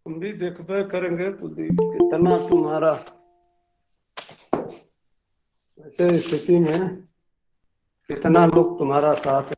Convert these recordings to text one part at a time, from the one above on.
हम भी देखबे करेंगे तो कितना तुम्हारा ऐसे स्थिति में कितना लोग तुम्हारा साथ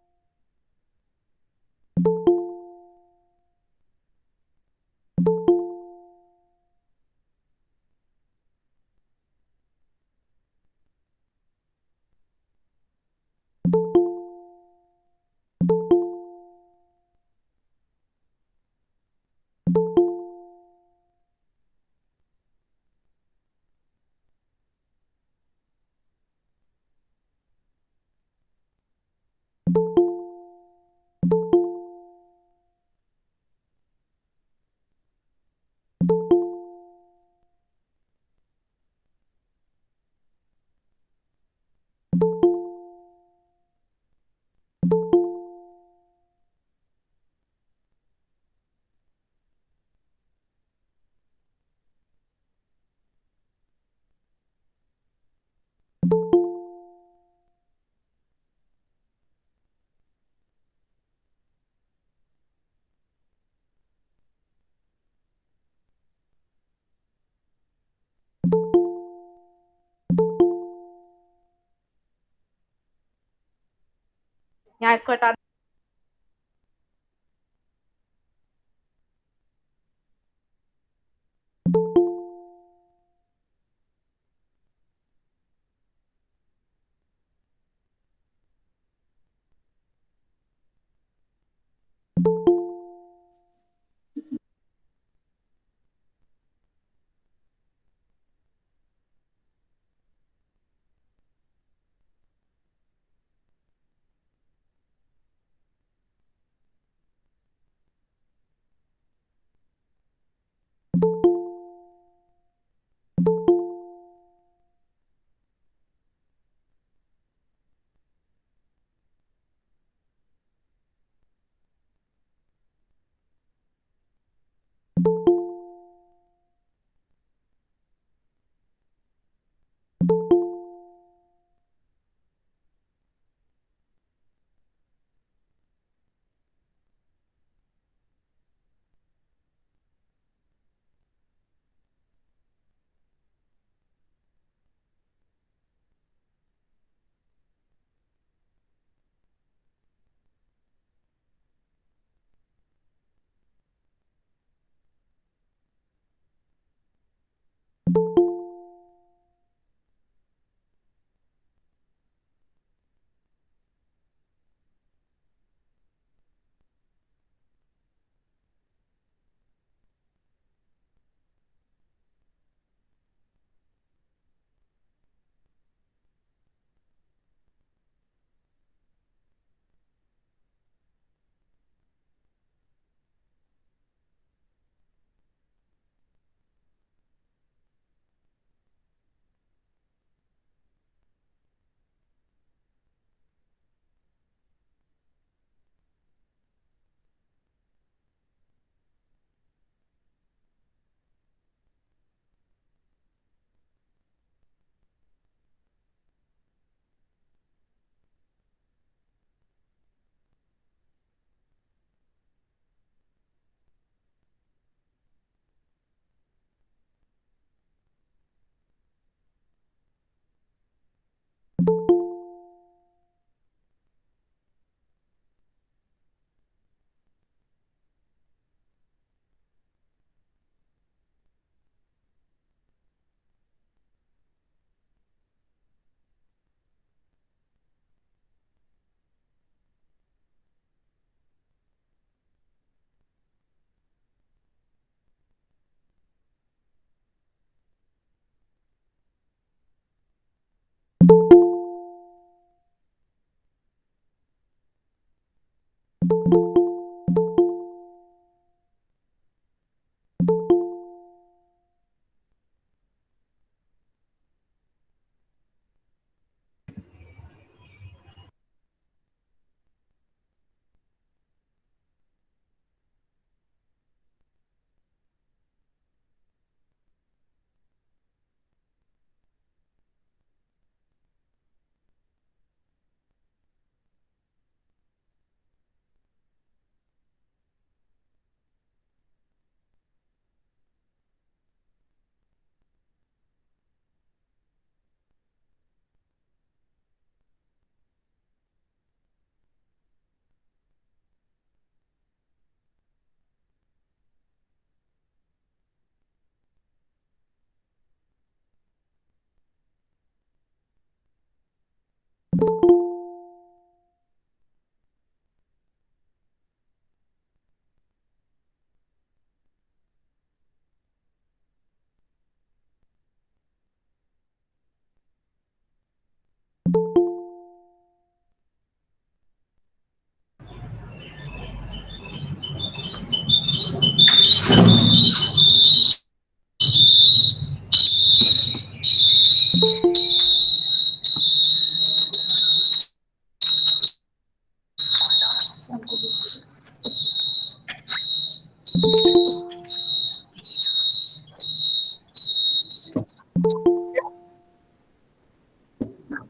यहाँ इसको हटा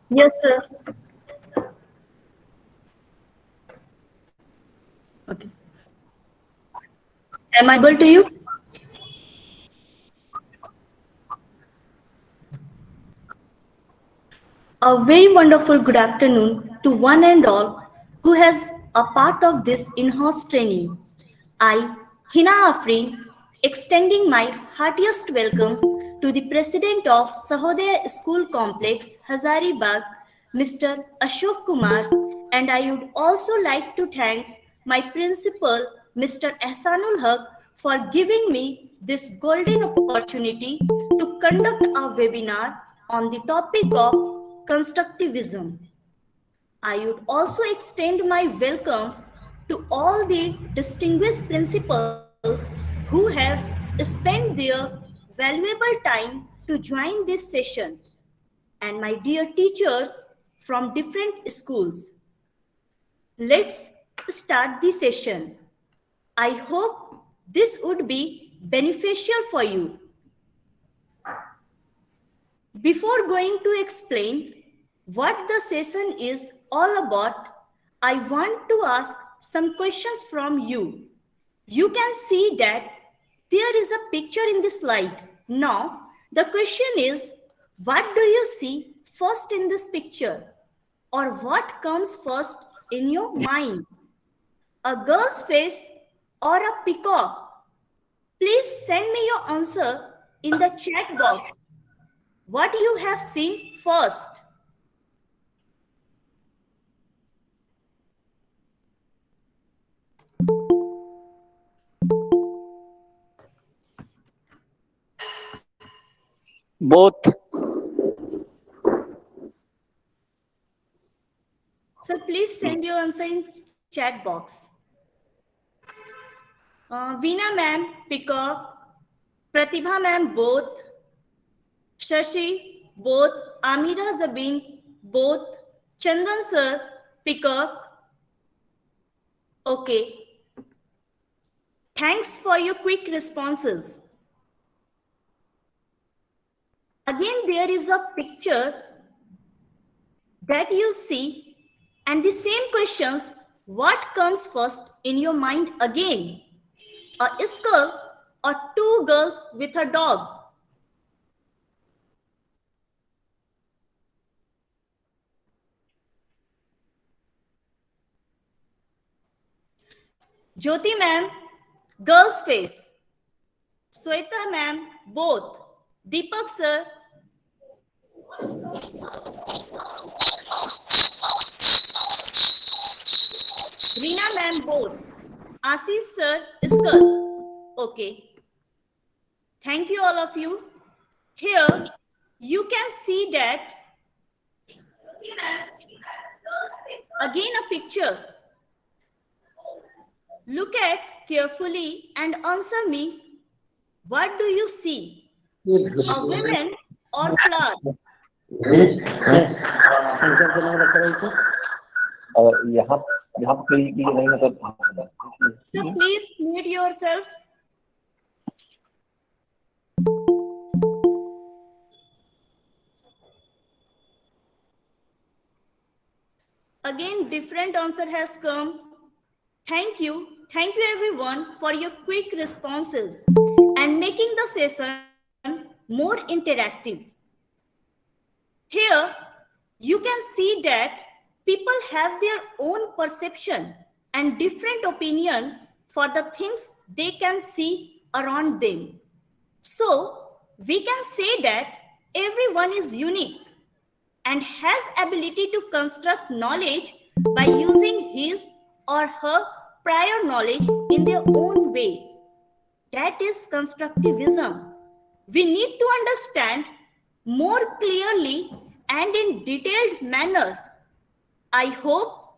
Yes, sir. Okay. Am I able to you? A very wonderful good afternoon to one and all who has a part of this in-house training. I, Heena Afrin, extending my heartiest welcome to the President of Sahodaya School Complex, Hazaribag, Mr. Ashok Kumar, and I would also like to thank my principal, Mr. Ehsanul Haq, for giving me this golden opportunity to conduct a webinar on the topic of constructivism. I would also extend my welcome to all the distinguished principals who have spent their valuable time to join this session, and my dear teachers from different schools. Let's start the session. I hope this would be beneficial for you. Before going to explain what the session is all about, I want to ask some questions from you. You can see that there is a picture in the slide. Now, the question is, what do you see first in this picture? Or what comes first in your mind? A girl's face or a peacock? Please send me your answer in the chat box. What you have seen first? Both. So please send your answer in chat box. Veena ma'am, peacock. Pratibha ma'am, both. Shashi, both. Amira Zabin, both. Chandan sir, peacock. Okay. Thanks for your quick responses. Again, there is a picture that you see, and the same questions, what comes first in your mind again? A skull or two girls with a dog? Jyoti ma'am, girl's face. Sweta ma'am, both. Deepak sir, Reena ma'am, both. Ashish sir, skull. Okay. Thank you all of you. Here, you can see that again a picture. Look at carefully and answer me. What do you see? A woman or flowers? So please mute yourself. Again, different answer has come. Thank you everyone for your quick responses and making the session more interactive. Here, you can see that people have their own perception and different opinion for the things they can see around them. So, we can say that everyone is unique and has ability to construct knowledge by using his or her prior knowledge in their own way. That is constructivism. We need to understand more clearly and in detailed manner. I hope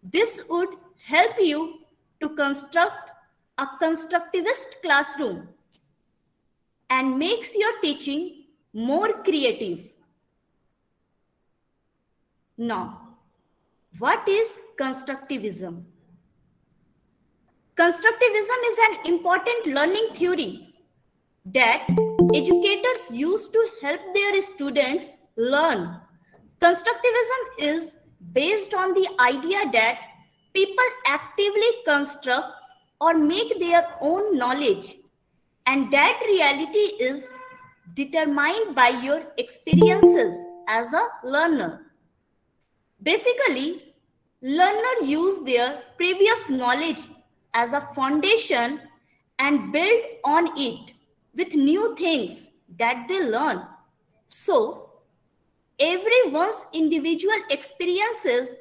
this would help you to construct a constructivist classroom and makes your teaching more creative. Now, what is constructivism? Constructivism is an important learning theory that educators use to help their students learn. Constructivism is based on the idea that people actively construct or make their own knowledge, and that reality is determined by your experiences as a learner. Basically, learners use their previous knowledge as a foundation and build on it with new things that they learn. So, everyone's individual experiences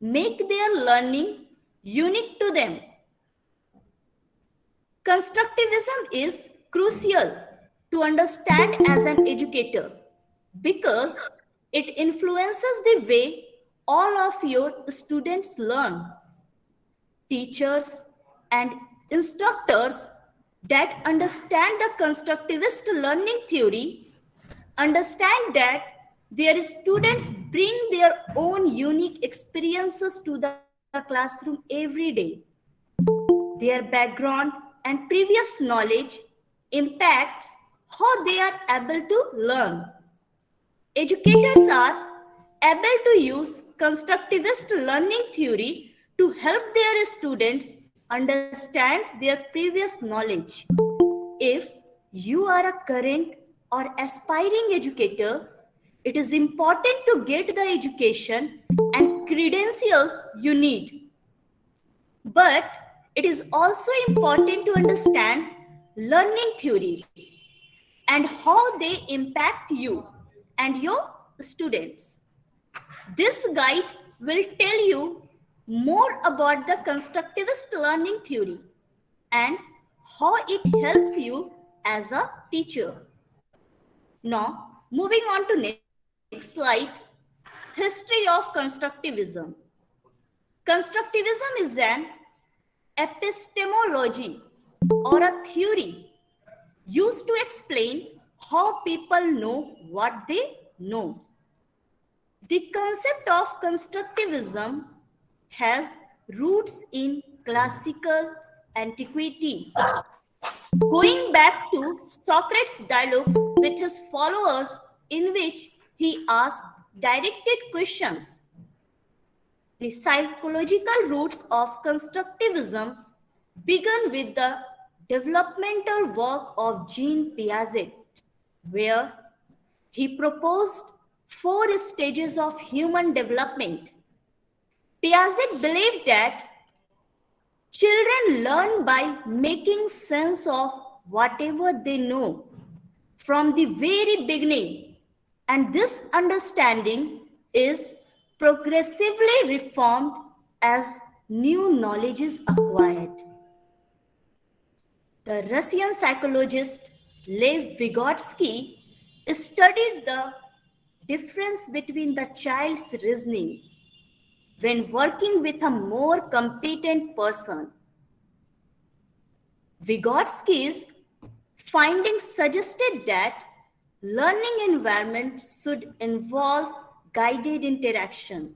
make their learning unique to them. Constructivism is crucial to understand as an educator because it influences the way all of your students learn. Teachers and instructors that understand the constructivist learning theory understand that their students bring their own unique experiences to the classroom every day. Their background and previous knowledge impacts how they are able to learn. Educators are able to use constructivist learning theory to help their students understand their previous knowledge. If you are a current or aspiring educator, it is important to get the education and credentials you need. But it is also important to understand learning theories and how they impact you and your students. This guide will tell you more about the constructivist learning theory and how it helps you as a teacher. Now, moving on to next slide, history of constructivism. Constructivism is an epistemology or a theory used to explain how people know what they know. The concept of constructivism has roots in classical antiquity, going back to Socrates' dialogues with his followers, in which he asked directed questions. The psychological roots of constructivism began with the developmental work of Jean Piaget, where he proposed 4 stages of human development. Piaget believed that children learn by making sense of whatever they know from the very beginning, and this understanding is progressively reformed as new knowledge is acquired. The Russian psychologist Lev Vygotsky studied the difference between the child's reasoning when working with a more competent person. Vygotsky's findings suggested that learning environment should involve guided interaction.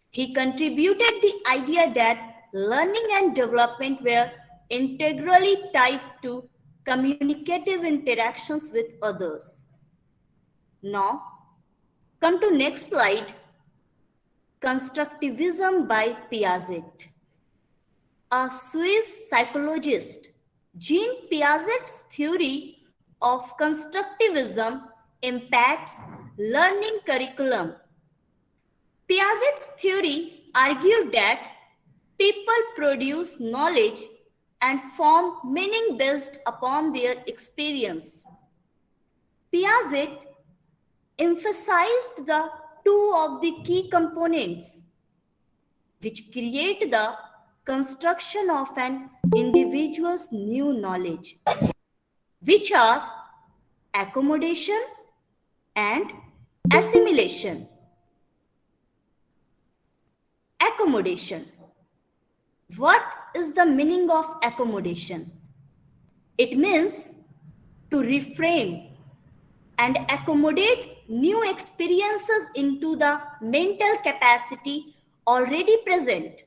He contributed the idea that learning and development were integrally tied to communicative interactions with others. Now, come to next slide. Constructivism by Piaget. A Swiss psychologist, Jean Piaget's theory of constructivism impacts learning curriculum. Piaget's theory argued that people produce knowledge and form meaning based upon their experience. Piaget emphasized the 2 of the key components which create the construction of an individual's new knowledge, which are accommodation and assimilation. Accommodation. What is the meaning of accommodation? It means to reframe and accommodate new experiences into the mental capacity already present.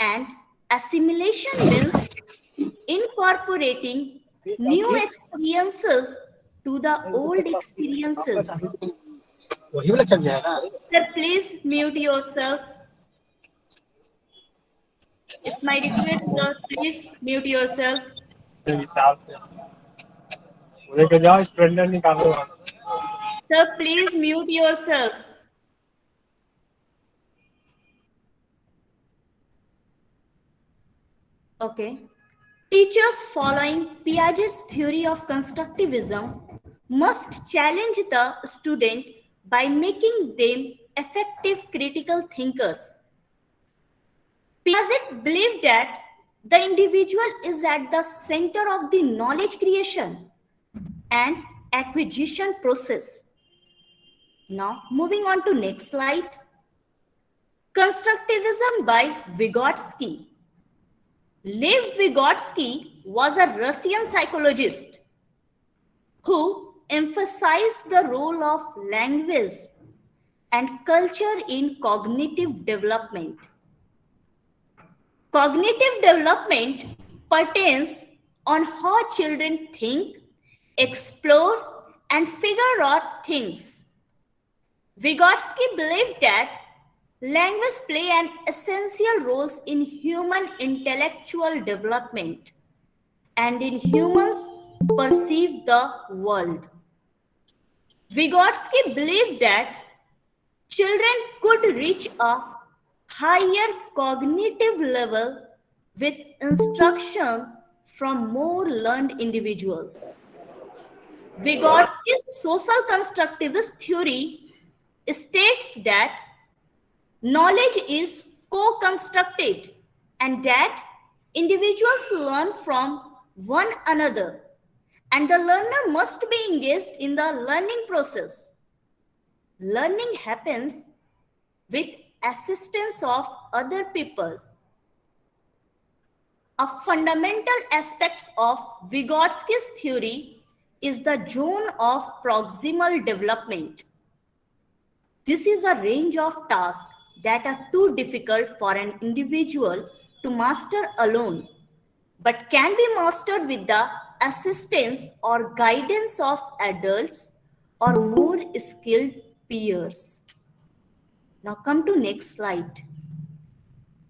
And Assimilation means incorporating new experiences to the old experiences. वही वाला चल जाएगा. Sir, please mute yourself. It's my request, sir. Please mute yourself. के हिसाब से मुझे कह जाओ स्प्लेंडर निकालो. Sir, please mute yourself. Okay. Teachers following Piaget's theory of constructivism must challenge the student by making them effective critical thinkers. Piaget believed that the individual is at the center of the knowledge creation and acquisition process. Now, moving on to next slide. Constructivism by Vygotsky. Lev Vygotsky was a Russian psychologist who emphasized the role of language and culture in cognitive development. Cognitive development pertains on how children think, explore, and figure out things. Vygotsky believed that language play an essential role in human intellectual development and in humans perceive the world. Vygotsky believed that children could reach a higher cognitive level with instruction from more learned individuals. Vygotsky's social constructivist theory states that knowledge is co-constructed and that individuals learn from one another and the learner must be engaged in the learning process. Learning happens with assistance of other people. A fundamental aspect of Vygotsky's theory is the zone of proximal development. This is a range of tasks that are too difficult for an individual to master alone, but can be mastered with the assistance or guidance of adults or more skilled peers. Now come to next slide.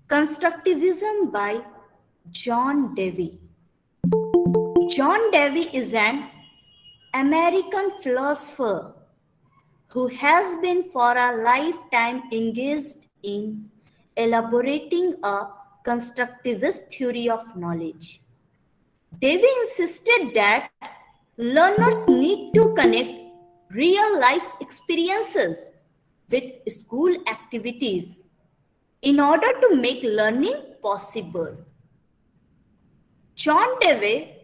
Constructivism by John Dewey. John Dewey is an American philosopher who has been for a lifetime engaged in elaborating a constructivist theory of knowledge. Dewey insisted that learners need to connect real life experiences with school activities in order to make learning possible. John Dewey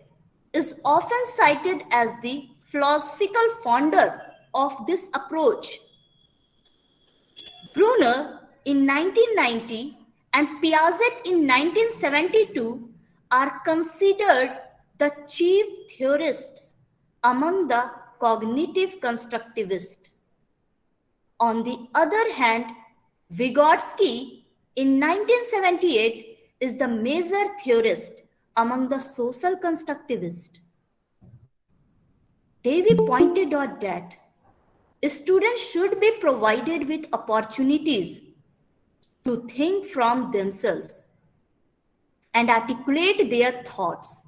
is often cited as the philosophical founder of this approach. Brunner in 1990 and Piaget in 1972 are considered the chief theorists among the cognitive constructivists. On the other hand, Vygotsky in 1978 is the major theorist among the social constructivists. Dewey pointed out that students should be provided with opportunities to think from themselves and articulate their thoughts.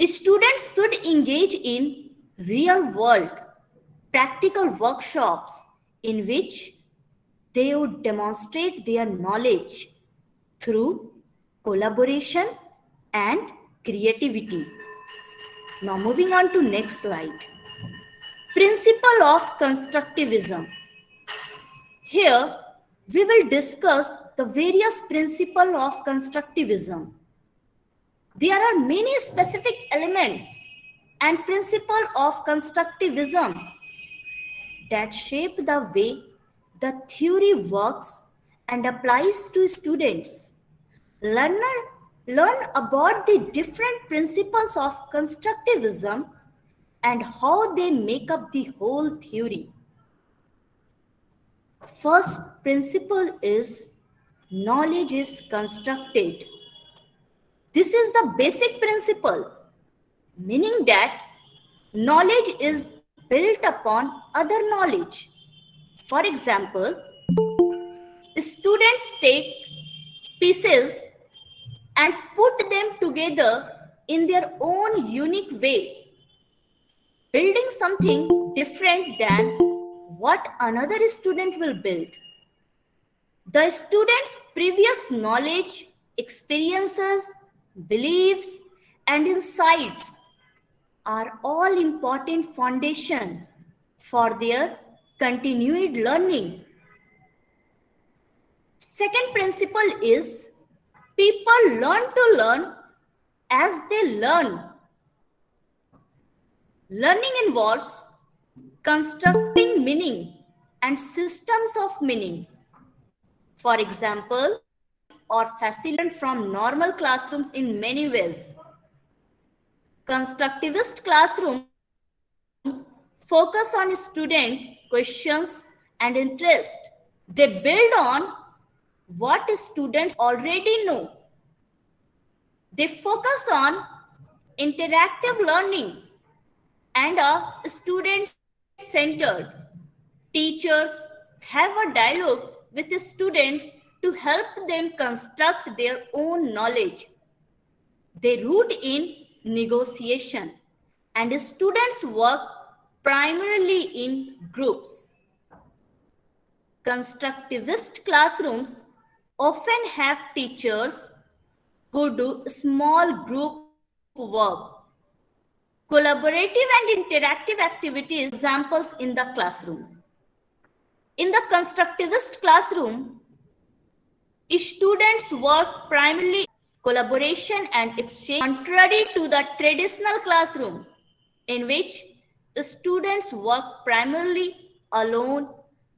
Students should engage in real-world practical workshops in which they would demonstrate their knowledge through collaboration and creativity. Now moving on to next slide. Principle of constructivism. Here we will discuss the various principles of constructivism. There are many specific elements and principles of constructivism that shape the way the theory works and applies to students. Learners learn about the different principles of constructivism and how they make up the whole theory. First principle is knowledge is constructed This is the basic principle, meaning that knowledge is built upon other knowledge. For example, students take pieces and put them together in their own unique way, building something different than what another student will build. The student's previous knowledge, experiences, beliefs, and insights are all important foundation for their continued learning. Second principle is people learn to learn as they learn. Learning involves constructing meaning and systems of meaning. For example, or facilitate from normal classrooms in many ways. Constructivist classrooms focus on student questions and interest. They build on what students already know. They focus on interactive learning and are student-centered. Teachers have a dialogue with the students to help them construct their own knowledge. They root in negotiation, and students work primarily in groups. Constructivist classrooms often have teachers who do small group work, collaborative and interactive activities, examples in the classroom. In the constructivist classroom, students work primarily collaboration and exchange, contrary to the traditional classroom, in which students work primarily alone.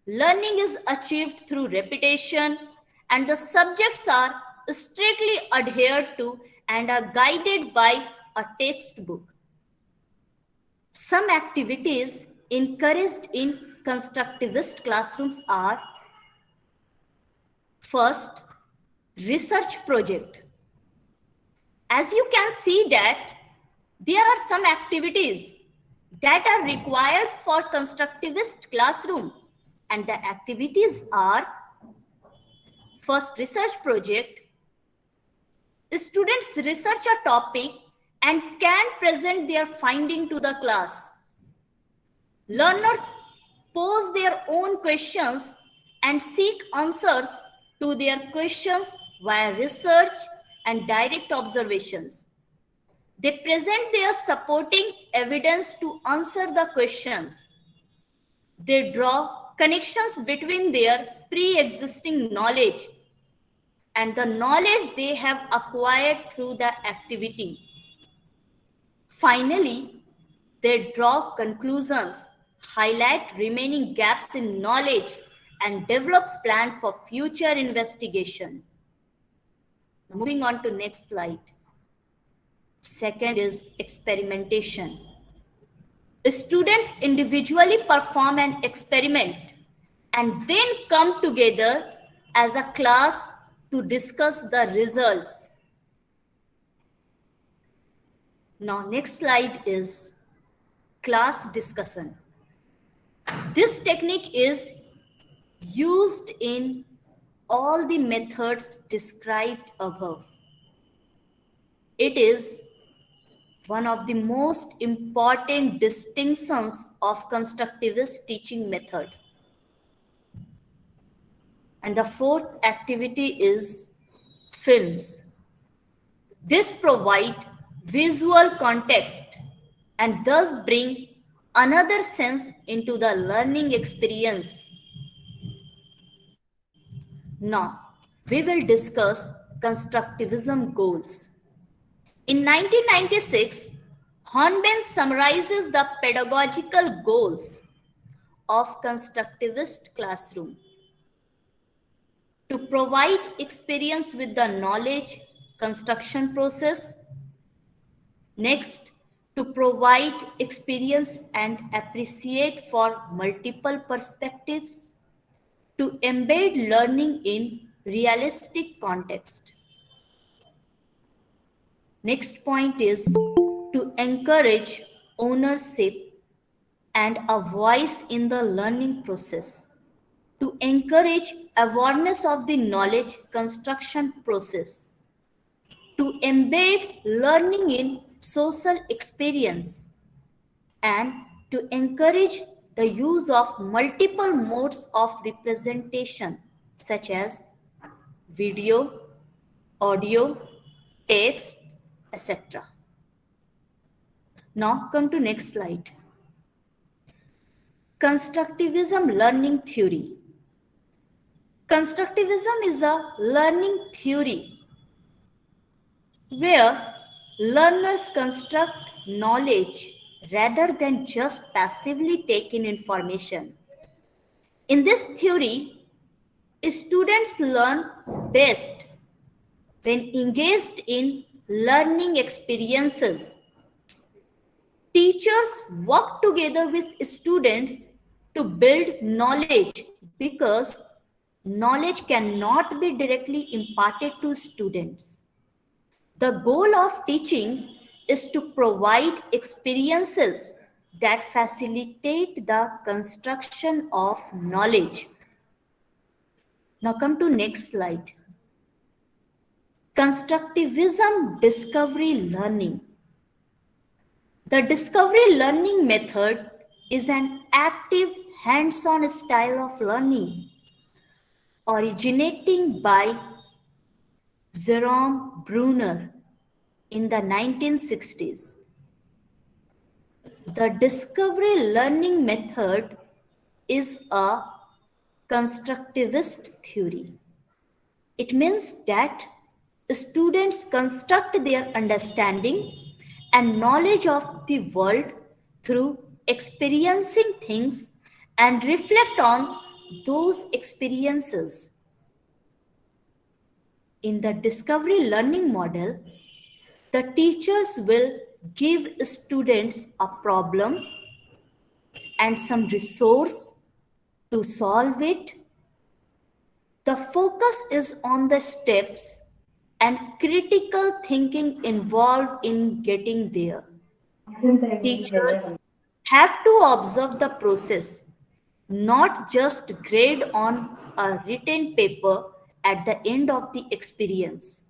Learning is achieved through repetition, and the subjects are strictly adhered to and are guided by a textbook. Some activities encouraged in constructivist classrooms are: first, research project. As you can see that there are some activities that are required for constructivist classroom, and the activities are: first, research project. Students research a topic and can present their finding to the class. Learners pose their own questions and seek answers to their questions via research and direct observations. They present their supporting evidence to answer the questions. They draw connections between their pre-existing knowledge and the knowledge they have acquired through the activity. Finally, they draw conclusions, highlight remaining gaps in knowledge, and develops plans for future investigation. Moving on to next slide. Second is experimentation. The students individually perform an experiment and then come together as a class to discuss the results. Now, next slide is class discussion. This technique is used in all the methods described above. It is one of the most important distinctions of constructivist teaching method. And the fourth activity is films. This provides visual context and thus bring another sense into the learning experience. Now, we will discuss Constructivism Goals. In 1996, Hornbein summarizes the pedagogical goals of Constructivist Classroom: to provide experience with the knowledge construction process. Next, to provide experience and appreciate for multiple perspectives. To embed learning in realistic context. Next point is to encourage ownership and a voice in the learning process, to encourage awareness of the knowledge construction process, to embed learning in social experience, and to encourage the use of multiple modes of representation such as video, audio, text, etc. Now come to next slide. Constructivism learning theory. Constructivism is a learning theory where learners construct knowledge rather than just passively take in information. In this theory, students learn best when engaged in learning experiences. Teachers work together with students to build knowledge because knowledge cannot be directly imparted to students. The goal of teaching is to provide experiences that facilitate the construction of knowledge. Now come to next slide. Constructivism discovery learning. The discovery learning method is an active hands-on style of learning originating by Jerome Bruner in the 1960s. The discovery learning method is a constructivist theory. It means that students construct their understanding and knowledge of the world through experiencing things and reflect on those experiences. In the discovery learning model, the teachers will give students a problem and some resource to solve it. The focus is on the steps and critical thinking involved in getting there. Teachers have to observe the process, not just grade on a written paper at the end of the experience.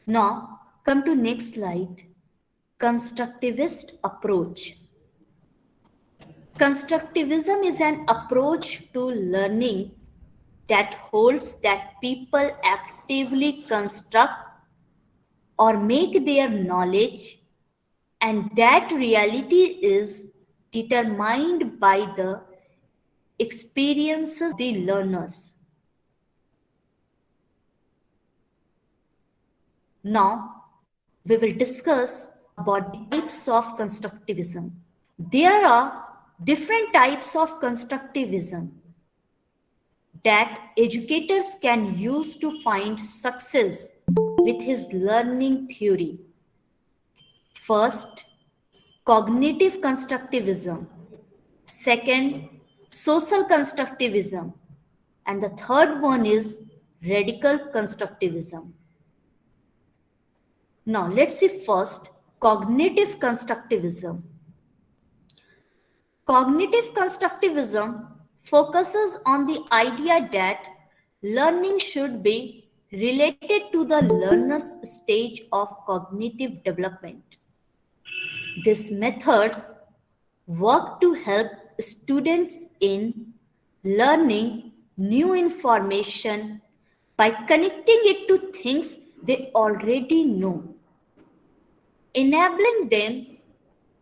Now, come to next slide. Constructivist approach. Constructivism is an approach to learning that holds that people actively construct or make their knowledge, and that reality is determined by the experiences of the learners. Now, we will discuss about the types of constructivism. There are different types of constructivism that educators can use to find success with his learning theory. First, cognitive constructivism. Second, social constructivism. And the third one is radical constructivism. Now, let's see first cognitive constructivism. Cognitive constructivism focuses on the idea that learning should be related to the learner's stage of cognitive development. These methods work to help students in learning new information by connecting it to things they already know, enabling them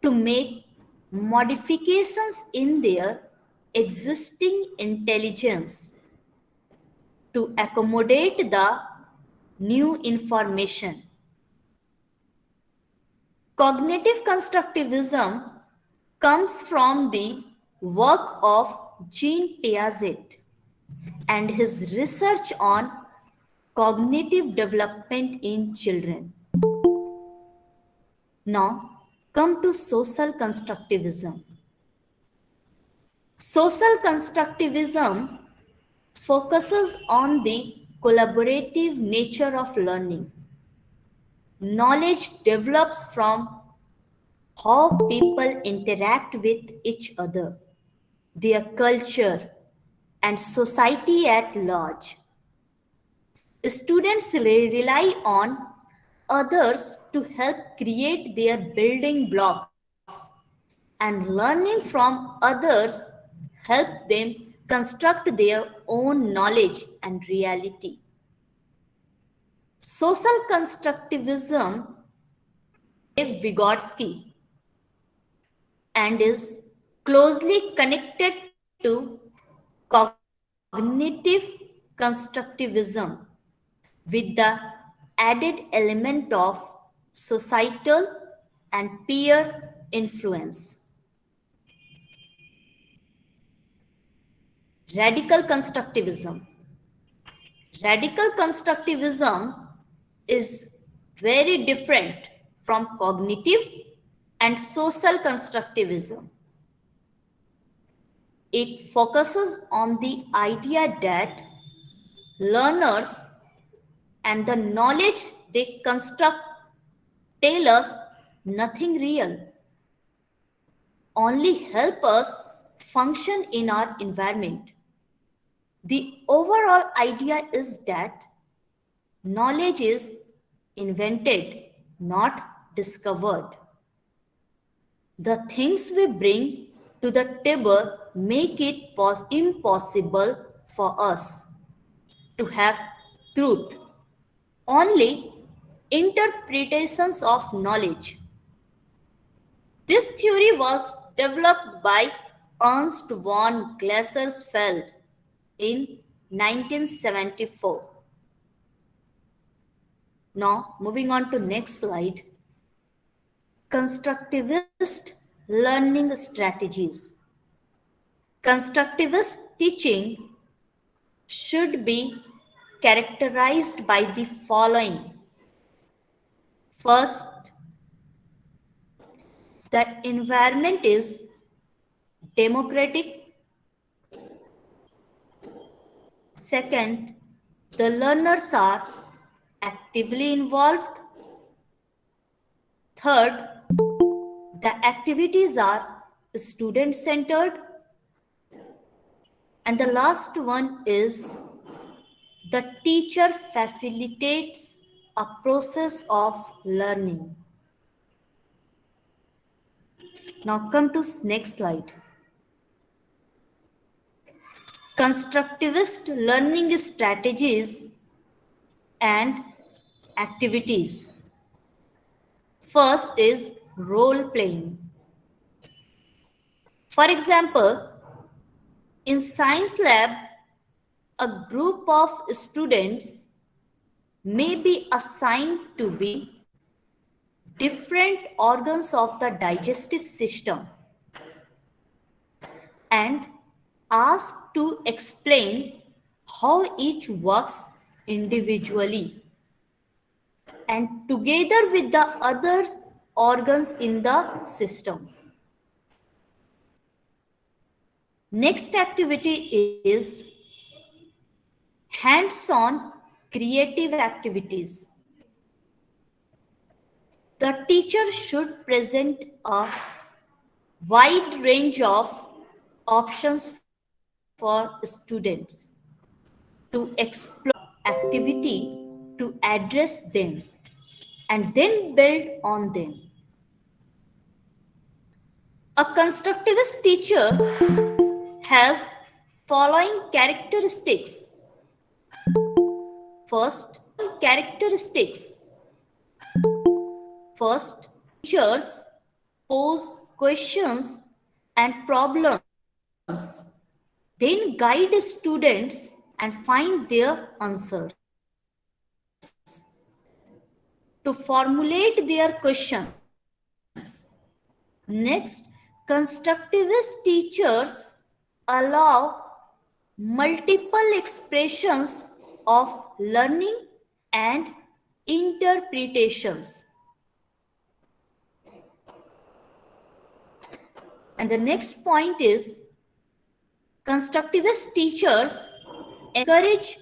to make modifications in their existing intelligence to accommodate the new information. Cognitive constructivism comes from the work of Jean Piaget and his research on cognitive development in children. Now, come to social constructivism. Social constructivism focuses on the collaborative nature of learning. knowledge develops from how people interact with each other, their culture, and society at large. Students rely on others to help create their building blocks, and learning from others help them construct their own knowledge and reality. Social constructivism Vygotsky and is closely connected to cognitive constructivism with the added element of societal and peer influence. Radical constructivism. Radical constructivism is very different from cognitive and social constructivism. It focuses on the idea that learners and the knowledge they construct tell us nothing real, only help us function in our environment. The overall idea is that knowledge is invented, not discovered. The things we bring to the table make it impossible for us to have truth, only interpretations of knowledge. This theory was developed by Ernst von Glasersfeld in 1974. Now, moving on to next slide. Constructivist learning strategies. Constructivist teaching should be characterized by the following. First, the environment is democratic. Second, the learners are actively involved. Third, the activities are student-centered. And the last one is the teacher facilitates a process of learning. Now come to next slide. Constructivist learning strategies and activities. First is role playing. For example, in science lab, a group of students may be assigned to be different organs of the digestive system and asked to explain how each works individually and together with the other organs in the system. Next activity is hands-on creative activities. The teacher should present a wide range of options for students to explore activity to address them and then build on them. A constructivist teacher has following characteristics. First, teachers pose questions and problems, then guide students and find their answers. To formulate their questions. Next, constructivist teachers allow multiple expressions of learning and interpretations. And the next point is constructivist teachers encourage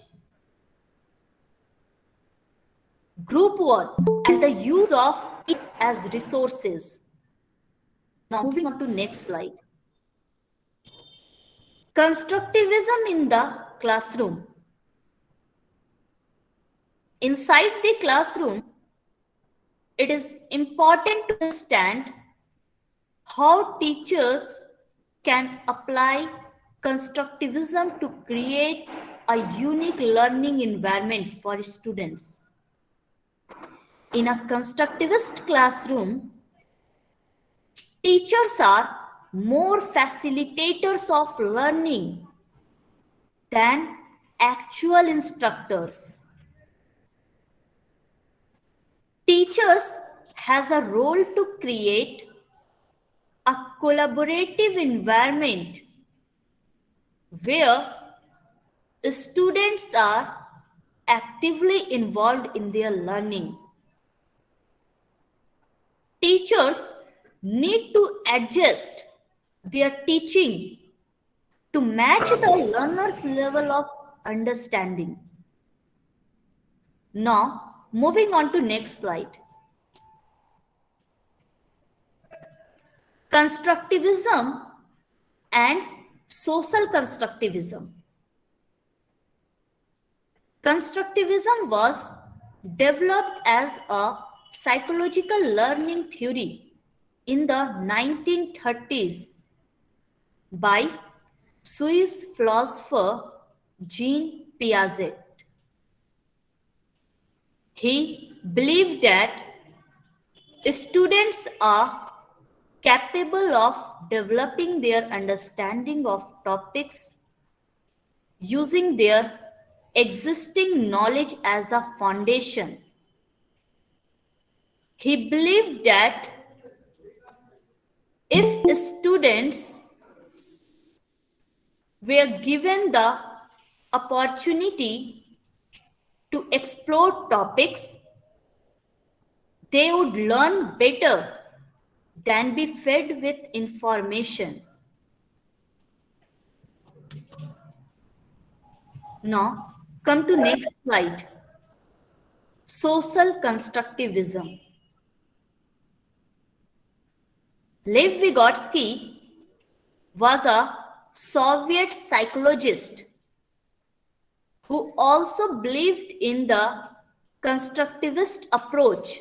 group work, and the use of it as resources. Now moving on to next slide. Constructivism in the classroom. Inside the classroom, it is important to understand how teachers can apply constructivism to create a unique learning environment for students. In a constructivist classroom, teachers are more facilitators of learning than actual instructors. Teachers has a role to create a collaborative environment where students are actively involved in their learning. Teachers need to adjust their teaching to match the learner's level of understanding. Now, moving on to next slide. Constructivism and social constructivism. Constructivism was developed as a psychological learning theory in the 1930s by Swiss philosopher Jean Piaget. He believed that students are capable of developing their understanding of topics using their existing knowledge as a foundation. He believed that if students were given the opportunity to explore topics, they would learn better than be fed with information. Now, come to next slide. Social constructivism. Lev Vygotsky was a Soviet psychologist who also believed in the constructivist approach.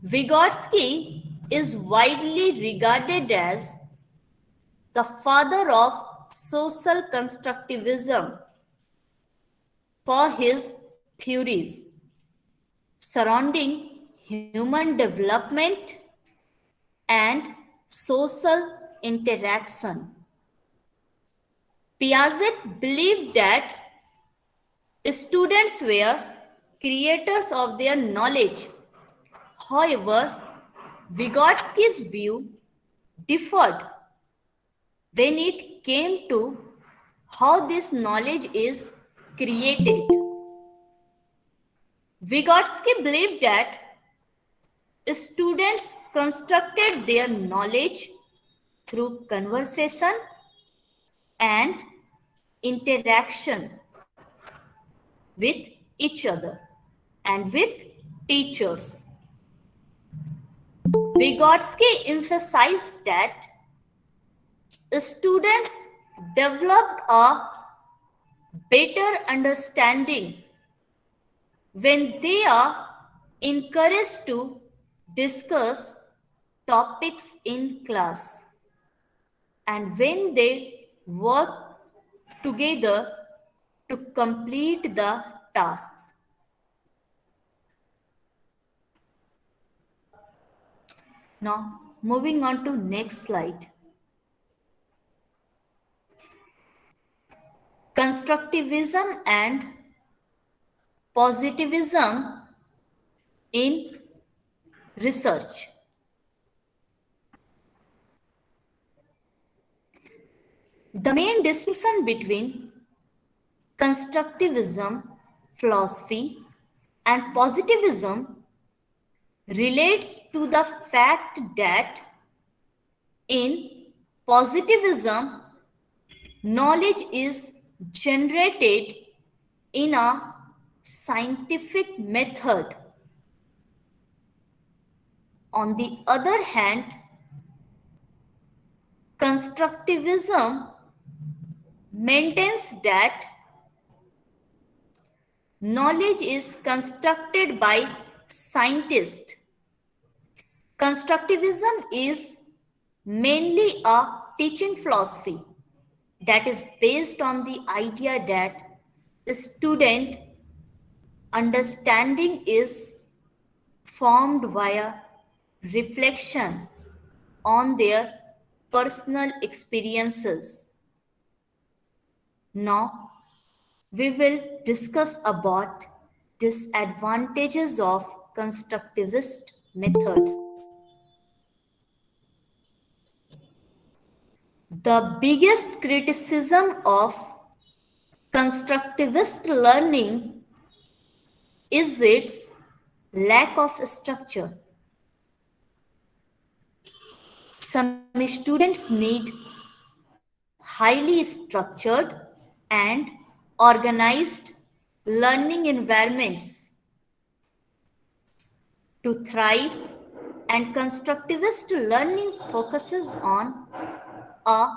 Vygotsky is widely regarded as the father of social constructivism for his theories surrounding human development and social interaction. Piaget believed that students were creators of their knowledge. However, Vygotsky's view differed when it came to how this knowledge is created. Vygotsky believed that students constructed their knowledge through conversation and interaction with each other and with teachers. Vygotsky emphasized that students developed a better understanding when they are encouraged to discuss topics in class and when they work together to complete the tasks. Now, moving on to next slide. Constructivism and positivism in research. The main distinction between constructivism philosophy and positivism relates to the fact that in positivism, knowledge is generated in a scientific method. On the other hand, constructivism maintains that knowledge is constructed by scientists. Constructivism is mainly a teaching philosophy that is based on the idea that the student understanding is formed via reflection on their personal experiences. Now, we will discuss about disadvantages of constructivist methods. The biggest criticism of constructivist learning is its lack of structure. Some students need highly structured and organized learning environments to thrive, and constructivist learning focuses on a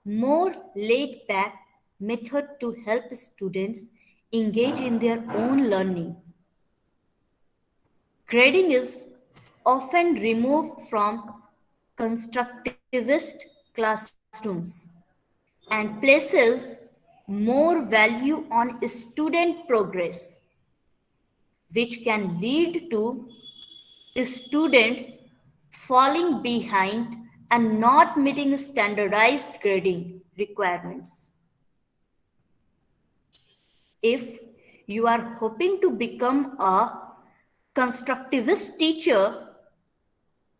more laid-back method to help students engage in their own learning. Grading is often removed from constructivist classrooms and places more value on student progress, which can lead to students falling behind and not meeting standardized grading requirements. If you are hoping to become a constructivist teacher,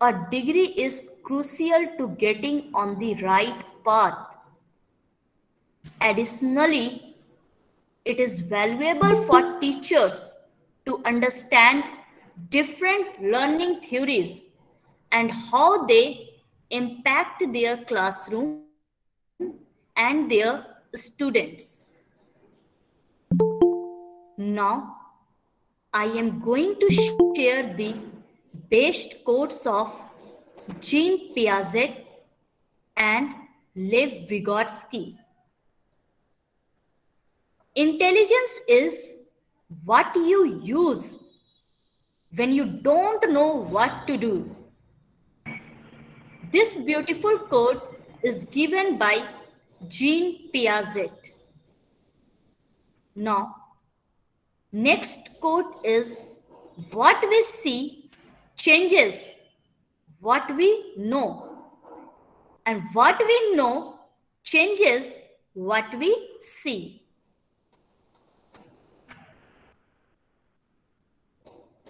a degree is crucial to getting on the right path. Additionally, it is valuable for teachers to understand different learning theories and how they impact their classroom and their students. Now, I am going to share the best quotes of Jean Piaget and Lev Vygotsky. Intelligence is what you use when you don't know what to do. This beautiful quote is given by Jean Piaget. Now, next quote is, what we see changes what we know, and what we know changes what we see.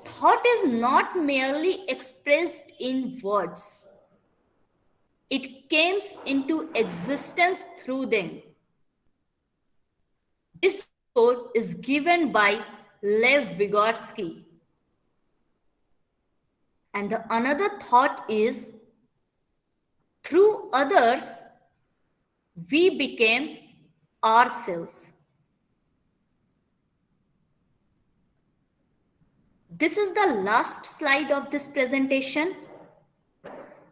Thought is not merely expressed in words. It comes into existence through them. This quote is given by Lev Vygotsky. And the another thought is, through others, we became ourselves. This is the last slide of this presentation,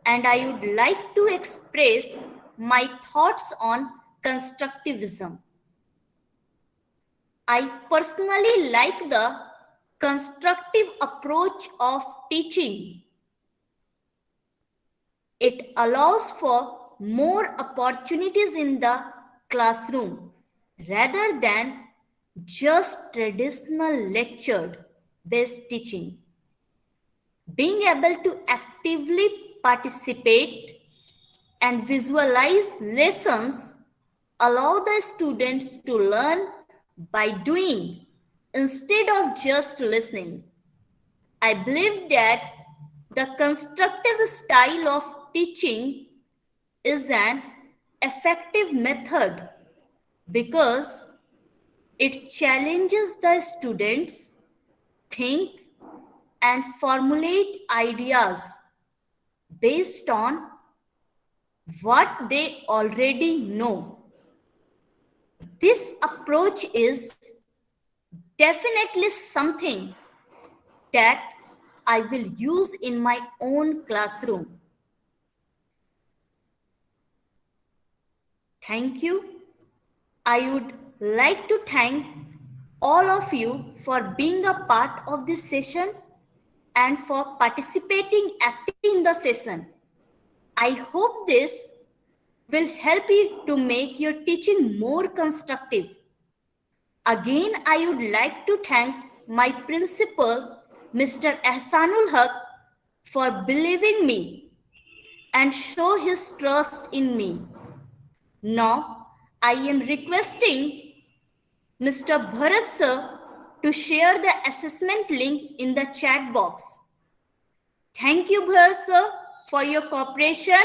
and I would like to express my thoughts on constructivism. I personally like the constructive approach of teaching. It allows for more opportunities in the classroom rather than just traditional lecture-based teaching. Being able to actively participate and visualize lessons allow the students to learn by doing instead of just listening. I believe that the constructive style of teaching is an effective method because it challenges the students to think and formulate ideas based on what they already know. This approach is definitely something that I will use in my own classroom. Thank you. I would like to thank all of you for being a part of this session and for participating actively in the session. I hope this will help you to make your teaching more constructive. Again, I would like to thank my principal, Mr. Ehsanul Haq, for believing me and show his trust in me. Now, I am requesting Mr. Bharat sir to share the assessment link in the chat box. Thank you, Bharat sir, for your cooperation,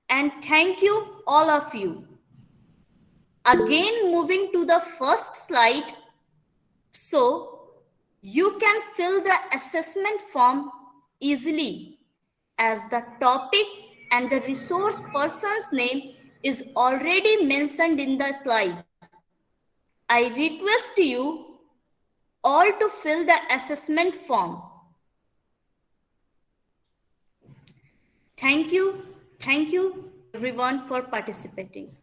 and thank you, all of you. Again, moving to the first slide, so you can fill the assessment form easily, as the topic and the resource person's name is already mentioned in the slide. I request you all to fill the assessment form. Thank you everyone for participating.